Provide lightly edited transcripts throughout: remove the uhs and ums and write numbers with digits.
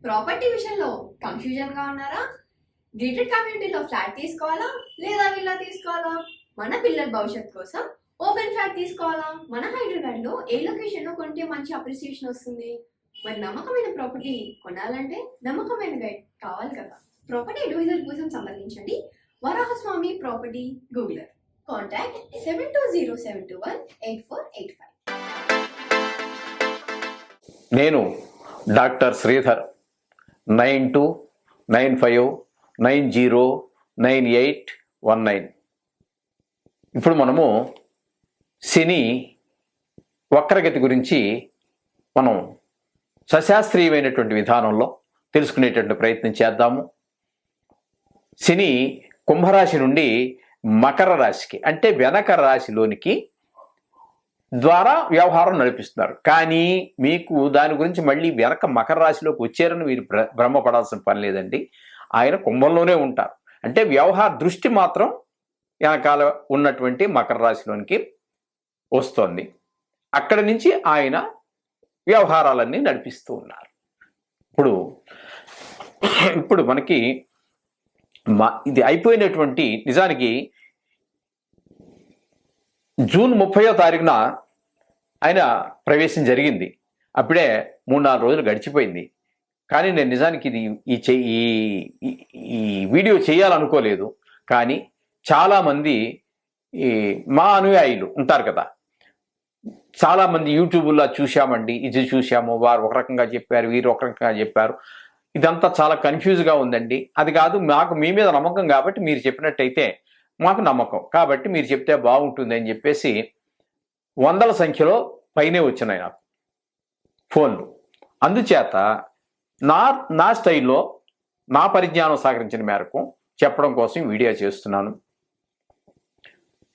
Property విషయంలో confusion గా ఉన్నారా? గేటెడ్ కమ్యూనిటీలో ఫ్లాట్ తీసుకోవాలా లేదా విల్లా తీసుకోవాలా? మన పిల్లల భవిష్యత్ కోసం ఓపెన్ ఫ్లాట్ తీసుకోవాలా? మన హైదరాబాద్ లో ఏ లొకేషన్ లో కొంటే మంచి అప్రిసియేషన్ వస్తుంది? మరి నమ్మకమైన ప్రాపర్టీ కొనాలంటే నమ్మకమైన గైడ్ కావాలి కదా. ప్రాపర్టీ అడ్వైజర్ కోసం సంప్రదించండి వరాహస్వామి ప్రాపర్టీ గూగులర్. కాంటాక్ట్ 7207218485. నేను డాక్టర్ శ్రీధర్ 9295909819. ఇప్పుడు మనము శని వక్రగతి గురించి మనం సశాస్త్రీయమైనటువంటి విధానంలో తెలుసుకునేటువంటి ప్రయత్నం చేద్దాము. శని కుంభరాశి నుండి మకర రాశికి అంటే వెనక రాశిలోనికి ద్వారా వ్యవహారం నడిపిస్తున్నారు. కానీ మీకు దాని గురించి మళ్ళీ వెనక మకర రాశిలోకి వచ్చారని మీరు భ్రమపడాల్సిన పని లేదండి. ఆయన కుంభంలోనే ఉంటారు. అంటే వ్యవహార దృష్టి మాత్రం వెనకాల ఉన్నటువంటి మకర రాశిలోనికి వస్తోంది. అక్కడి నుంచి ఆయన వ్యవహారాలన్నీ నడిపిస్తూ ఉన్నారు. ఇప్పుడు మనకి ఇది అయిపోయినటువంటి నిజానికి జూన్ 30వ తారీఖున ఆయన ప్రవేశం జరిగింది. అప్పుడే 3-4 రోజులు గడిచిపోయింది. కానీ నేను నిజానికి ఈ వీడియో చేయాలనుకోలేదు. కానీ చాలామంది మా అనుయాయులు ఉంటారు కదా, చాలామంది యూట్యూబ్లో చూశామండి, ఇది చూశాము, వారు ఒక రకంగా చెప్పారు, వీరు ఒక రకంగా చెప్పారు, ఇదంతా చాలా కన్ఫ్యూజ్గా ఉందండి. అది కాదు, మాకు మీ మీద నమ్మకం కాబట్టి మీరు చెప్పినట్టయితే మాకు నమ్మకం కాబట్టి మీరు చెప్తే బాగుంటుంది అని చెప్పేసి వందల సంఖ్యలో పైనే వచ్చినాయి నాకు ఫోన్లు. అందుచేత నా స్టైల్లో నా పరిజ్ఞానం సహకరించిన మేరకు చెప్పడం కోసం వీడియో చేస్తున్నాను.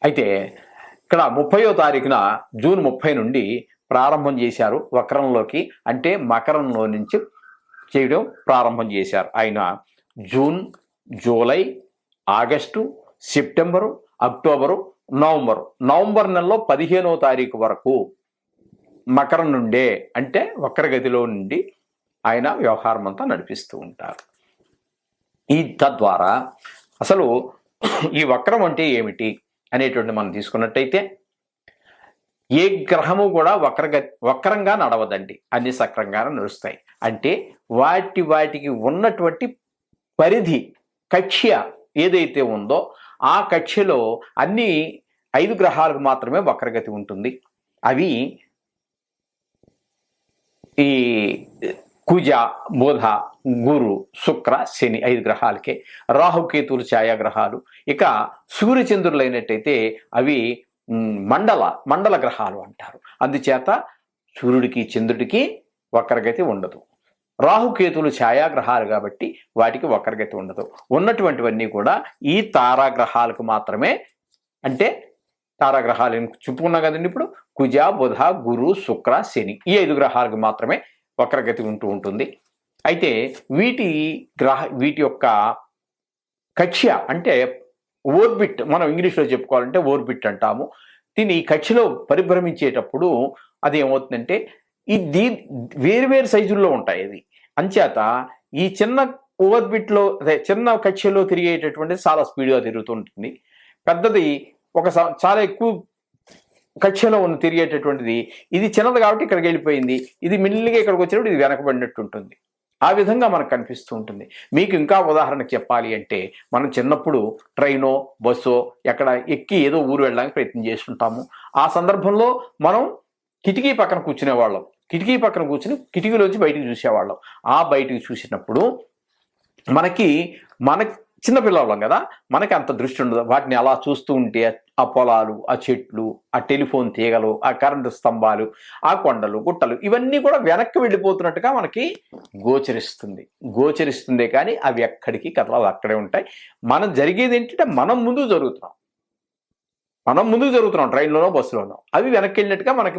అయితే ఇక్కడ 30వ తారీఖున జూన్ 30 నుండి ప్రారంభం చేశారు వక్రంలోకి, అంటే మకరంలో నుంచి చేయడం ప్రారంభం చేశారు. ఆయన June, July, August, September, October, November నెలలో 15వ తారీఖు వరకు మకరం నుండే అంటే వక్రగతిలో నుండి ఆయన వ్యవహారం అంతా నడిపిస్తూ ఉంటారు. తద్వారా అసలు ఈ వక్రం అంటే ఏమిటి అనేటువంటి మనం తీసుకున్నట్టయితే ఏ గ్రహము కూడా వక్రంగా నడవదండి, అన్ని సక్రంగానే నడుస్తాయి. అంటే వాటికి ఉన్నటువంటి పరిధి కక్ష్య ఏదైతే ఉందో ఆ కక్ష్యలో అన్ని 5 గ్రహాలకు మాత్రమే వక్రగతి ఉంటుంది. అవి ఈ కుజ, బుధ, గురు, శుక్ర, శని 5 గ్రహాలకే. రాహుకేతువులు ఛాయాగ్రహాలు. ఇక సూర్యచంద్రులు అయినట్టయితే అవి మండల గ్రహాలు అంటారు. అందుచేత సూర్యుడికి చంద్రుడికి వక్రగతి ఉండదు. రాహుకేతువులు ఛాయాగ్రహాలు కాబట్టి వాటికి వక్రగతి ఉండదు. ఉన్నటువంటివన్నీ కూడా ఈ తారాగ్రహాలకు మాత్రమే, అంటే తారాగ్రహాలు చెప్పుకున్నాం కదండి. ఇప్పుడు కుజ, బుధ, గురు, శుక్ర, శని ఈ 5 గ్రహాలకు మాత్రమే వక్రగతి ఉంటుంది. అయితే వీటి యొక్క కక్ష్య అంటే ఓర్బిట్, మనం ఇంగ్లీష్లో చెప్పుకోవాలంటే ఓర్బిట్ అంటాము. దీని కక్ష్యలో పరిభ్రమించేటప్పుడు అది ఏమవుతుందంటే వేరు సైజుల్లో ఉంటాయి. అది అంచేత ఈ చిన్న ఓర్బిట్లో చిన్న కక్ష్యలో తిరిగేటటువంటిది చాలా స్పీడ్గా తిరుగుతుంటుంది. పెద్దది చాలా ఎక్కువ కక్ష్యలో తిరిగేటటువంటిది ఇది చిన్నది కాబట్టి ఇక్కడికి వెళ్ళిపోయింది, ఇది మిల్లిగా ఇక్కడికి వచ్చినప్పుడు ఇది వెనకబడినట్టు ఉంటుంది. ఆ విధంగా మనకు కనిపిస్తూ ఉంటుంది. మీకు ఇంకా ఉదాహరణకు చెప్పాలి అంటే మనం చిన్నప్పుడు ట్రైనో బస్సో ఎక్కడ ఎక్కి ఏదో ఊరు వెళ్ళడానికి ప్రయత్నం చేస్తుంటాము. ఆ సందర్భంలో మనం కిటికీ పక్కన కూర్చునేవాళ్ళం. కిటికీ పక్కన కూర్చుని కిటికీలోంచి బయటికి చూసేవాళ్ళం. ఆ బయటికి చూసినప్పుడు మన చిన్నపిల్లవాళ్ళం కదా, మనకి అంత దృష్టి ఉండదు. వాటిని అలా చూస్తూ ఉంటే ఆ పొలాలు, ఆ చెట్లు, ఆ టెలిఫోన్ తీగలు, ఆ కరెంటు స్తంభాలు, ఆ కొండలు, గుట్టలు ఇవన్నీ కూడా వెనక్కి వెళ్ళిపోతున్నట్టుగా మనకి గోచరిస్తుంది. కానీ అవి ఎక్కడికి కథలు అక్కడే ఉంటాయి. మనం జరిగేది ఏంటంటే మనం ముందుకు జరుగుతున్నాం ట్రైన్లోనో బస్సులోనో, అవి వెనక్కి వెళ్ళినట్టుగా మనకి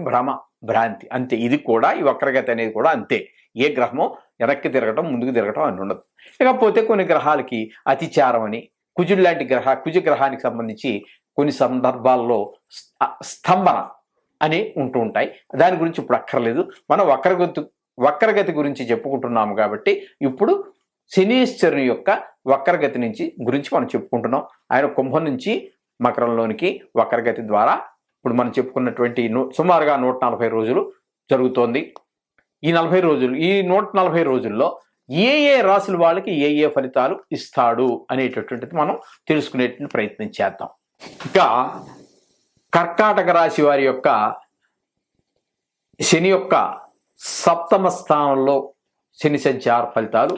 భ్రాంతి అంతే. ఇది కూడా ఈ వక్రగతి అనేది కూడా అంతే. ఏ గ్రహమో వెనక్కి తిరగటం ముందుకు తిరగటం అని ఉండదు. ఇకపోతే కొన్ని గ్రహాలకి అతిచారం అని కుజుడు లాంటి కుజ గ్రహానికి సంబంధించి కొన్ని సందర్భాల్లో స్తంభన అని ఉంటూ ఉంటాయి. దాని గురించి ఇప్పుడు అక్కర్లేదు. మనం వక్రగతి గురించి చెప్పుకుంటున్నాము కాబట్టి ఇప్పుడు శనీశ్వరుని యొక్క వక్రగతి గురించి మనం చెప్పుకుంటున్నాం. ఆయన కుంభం నుంచి మకరంలోనికి వక్రగతి ద్వారా ఇప్పుడు మనం చెప్పుకున్నటువంటి సుమారుగా 140 రోజులు జరుగుతోంది. ఈ 40 రోజులు, ఈ 140 రోజుల్లో ఏ ఏ రాశుల వాళ్ళకి ఏ ఏ ఫలితాలు ఇస్తాడు అనేటటువంటిది మనం తెలుసుకునేటువంటి ప్రయత్నం చేద్దాం. ఇంకా కర్కాటక రాశి వారి యొక్క శని యొక్క సప్తమ స్థానంలో శని సంచార ఫలితాలు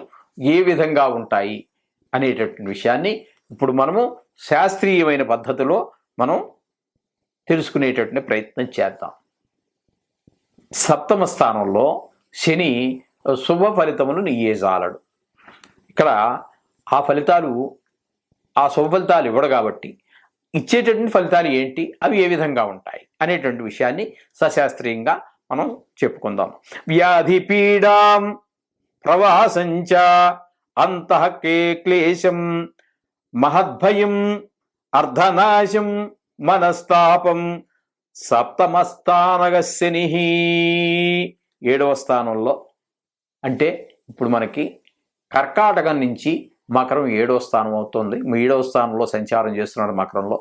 ఏ విధంగా ఉంటాయి అనేటటువంటి విషయాన్ని ఇప్పుడు మనము శాస్త్రీయమైన పద్ధతిలో మనం తెలుసుకునేటటువంటి ప్రయత్నం చేద్దాం. సప్తమ స్థానంలో శని శుభ ఫలితములు ఇయ్యేజాలడు. ఇక్కడ ఆ శుభ ఫలితాలు ఇవ్వడు కాబట్టి ఇచ్చేటటువంటి ఫలితాలు ఏంటి, అవి ఏ విధంగా ఉంటాయి అనేటువంటి విషయాన్ని సశాస్త్రీయంగా మనం చెప్పుకుందాం. వ్యాధి పీడాం ప్రవాసంచ అంతః క్లేశం మహద్భయం అర్ధనాశం మనస్తాపం సప్తమస్థానగ శని. 7వ స్థానంలో అంటే ఇప్పుడు మనకి కర్కాటకం నుంచి మకరం 7వ స్థానం అవుతుంది. 7వ స్థానంలో సంచారం చేస్తున్నాడు మకరంలో.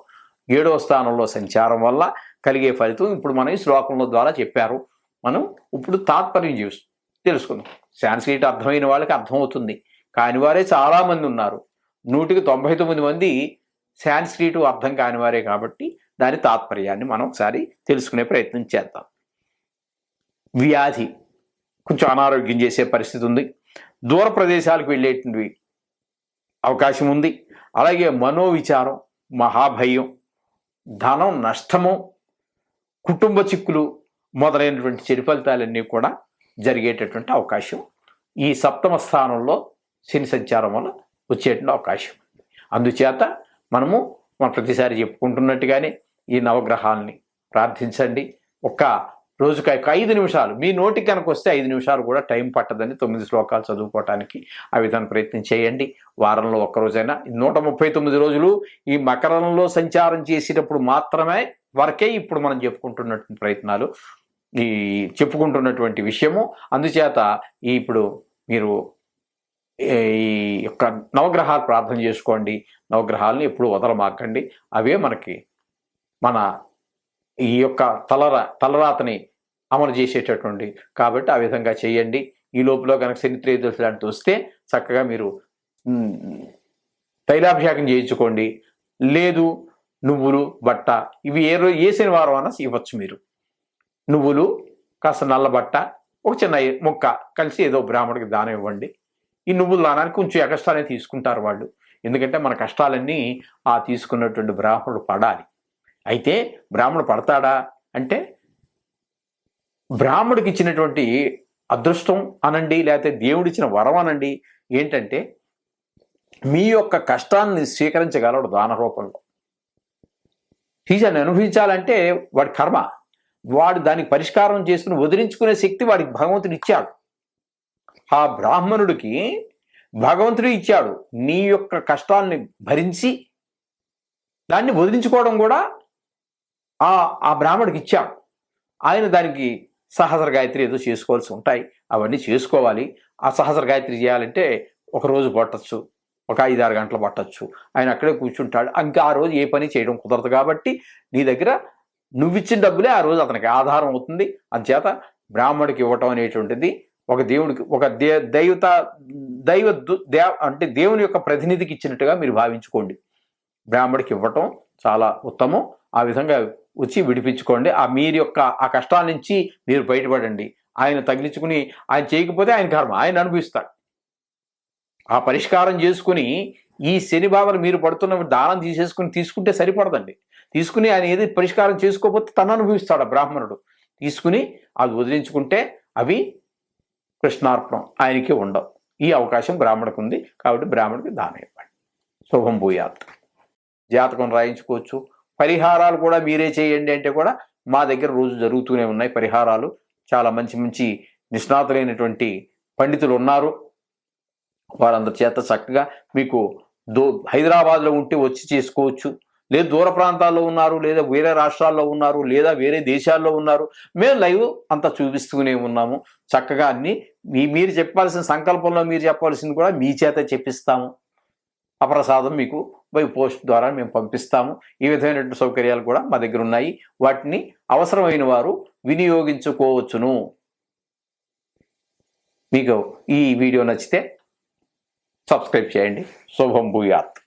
7వ స్థానంలో సంచారం వల్ల కలిగే ఫలితం ఇప్పుడు మనం ఈ శ్లోకంలో ద్వారా చెప్పారు. మనం ఇప్పుడు తాత్పర్యం తెలుసుకుందాం. సాంస్క్రిట్ అర్థమైన వాళ్ళకి అర్థమవుతుంది, కాని వారే చాలామంది ఉన్నారు. 100కి 99 మంది సాంస్క్రిట్ అర్థం కాని వారే కాబట్టి దాని తాత్పర్యాన్ని మనం ఒకసారి తెలుసుకునే ప్రయత్నం చేద్దాం. వ్యాధి కొంచెం అనారోగ్యం చేసే పరిస్థితి ఉంది. దూర ప్రదేశాలకు వెళ్ళేటువంటి అవకాశం ఉంది. అలాగే మనోవిచారం, మహాభయం, ధనం నష్టము, కుటుంబ చిక్కులు మొదలైనటువంటి చెడు ఫలితాలన్నీ కూడా జరిగేటటువంటి అవకాశం ఈ సప్తమ స్థానంలో శని సంచారం వల్ల వచ్చేటువంటి అవకాశం. అందుచేత మనం ప్రతిసారి చెప్పుకుంటున్నట్టుగానే ఈ నవగ్రహాలని ప్రార్థించండి. ఒక్క రోజుకి 5 నిమిషాలు మీ నోటికి కనుక వస్తే 5 నిమిషాలు కూడా టైం పట్టదని 9 శ్లోకాలు చదువుకోవటానికి ఆ విధానం ప్రయత్నం చేయండి. వారంలో ఒక్కరోజైనా 139 రోజులు ఈ మకరంలో సంచారం చేసేటప్పుడు మాత్రమే వరకే ఇప్పుడు మనం చెప్పుకుంటున్నటువంటి ప్రయత్నాలు, ఈ చెప్పుకుంటున్నటువంటి విషయము. అందుచేత ఇప్పుడు మీరు ఈ యొక్క నవగ్రహాలు ప్రార్థన చేసుకోండి. నవగ్రహాలని ఎప్పుడు వదలమాకండి. అవే మనకి మన ఈ యొక్క తలరాతని అమలు చేసేటటువంటి కాబట్టి ఆ విధంగా చేయండి. ఈ లోపల కనుక శని త్రయోదశి లాంటిది వస్తే చక్కగా మీరు తైలాభిషేకం చేయించుకోండి. లేదు నువ్వులు, బట్ట ఇవి ఏ శనివారం అన్నా ఇవ్వచ్చు. మీరు నువ్వులు, కాస్త నల్ల బట్ట, ఒక చిన్న ముక్క కలిసి ఏదో బ్రాహ్మడికి దానం ఇవ్వండి. ఈ నువ్వుల దానానికి కొంచెం ఎక్స్ట్రానే తీసుకుంటారు వాళ్ళు, ఎందుకంటే మన కష్టాలన్నీ ఆ తీసుకున్నటువంటి బ్రాహ్మణుడు పడాలి. అయితే బ్రాహ్మణుడు పడతాడా అంటే బ్రాహ్మడికి ఇచ్చినటువంటి అదృష్టం అనండి, లేకపోతే దేవుడిచ్చిన వరం అనండి. ఏంటంటే మీ యొక్క కష్టాన్ని స్వీకరించగలడు దాన రూపంలో. తీసాన్ని అనుభవించాలంటే వాడి కర్మ, వాడు దానికి పరిష్కారం చేసుకుని వదిలించుకునే శక్తి వాడికి భగవంతుడు ఇచ్చాడు. ఆ బ్రాహ్మణుడికి భగవంతుడు ఇచ్చాడు. నీ యొక్క కష్టాన్ని భరించి దాన్ని వదిలించుకోవడం కూడా ఆ బ్రాహ్మడికి ఇచ్చాడు. ఆయన దానికి సహస్ర గాయత్రి ఏదో చేసుకోవాల్సి ఉంటాయి, అవన్నీ చేసుకోవాలి. ఆ సహస్ర గాయత్రి చేయాలంటే ఒక రోజు పట్టచ్చు, ఒక 5-6 గంటలు పట్టచ్చు. ఆయన అక్కడే కూర్చుంటాడు. ఇంకా ఆ రోజు ఏ పని చేయడం కుదరదు కాబట్టి నీ దగ్గర నువ్విచ్చిన డబ్బులే ఆ రోజు అతనికి ఆధారం అవుతుంది. అందుచేత బ్రాహ్మడికి ఇవ్వటం అనేటువంటిది ఒక దేవుడికి, ఒక అంటే దేవుని యొక్క ప్రతినిధికి ఇచ్చినట్టుగా మీరు భావించుకోండి. బ్రాహ్మడికి ఇవ్వటం చాలా ఉత్తమం. ఆ విధంగా వచ్చి విడిపించుకోండి. మీరు యొక్క ఆ కష్టాల నుంచి మీరు బయటపడండి. ఆయన తగిలించుకుని ఆయన చేయకపోతే ఆయన కర్మ, ఆయన అనుభవిస్తాడు. ఆ పరిష్కారం చేసుకుని ఈ శని బాధలు మీరు పడుతున్న దానం తీసుకుంటే సరిపడదండి. తీసుకుని ఆయన ఏది పరిష్కారం చేసుకోకపోతే తను అనుభవిస్తాడు ఆ బ్రాహ్మణుడు. తీసుకుని అది వదిలించుకుంటే అవి కృష్ణార్పణం, ఆయనకి ఉండవు. ఈ అవకాశం బ్రాహ్మణకు ఉంది కాబట్టి బ్రాహ్మణుడికి దానం ఇవ్వండి. శుభం భూయాత్. జాతకం రాయించుకోవచ్చు. పరిహారాలు కూడా మీరే చేయండి అంటే కూడా మా దగ్గర రోజు జరుగుతూనే ఉన్నాయి పరిహారాలు. చాలా మంచి మంచి నిష్ణాతులైనటువంటి పండితులు ఉన్నారు. వారందరి చేత చక్కగా మీకు హైదరాబాద్లో ఉంటే వచ్చి చేసుకోవచ్చు, లేదా దూర ప్రాంతాల్లో ఉన్నారు, లేదా వేరే రాష్ట్రాల్లో ఉన్నారు, లేదా వేరే దేశాల్లో ఉన్నారు, మేము లైవ్ అంతా చూపిస్తూనే ఉన్నాము. చక్కగా అన్ని మీరు చెప్పాల్సిన సంకల్పంలో మీరు చెప్పాల్సింది కూడా మీ చేత చెప్పిస్తాము. అప్రసాదం మీకు బై పోస్ట్ ద్వారా మేము పంపిస్తాము. ఈ విధమైనటువంటి సౌకర్యాలు కూడా మా దగ్గర ఉన్నాయి. వాటిని అవసరమైన వారు వినియోగించుకోవచ్చును. మీకు ఈ వీడియో నచ్చితే సబ్స్క్రైబ్ చేయండి. శుభం భూయాత్.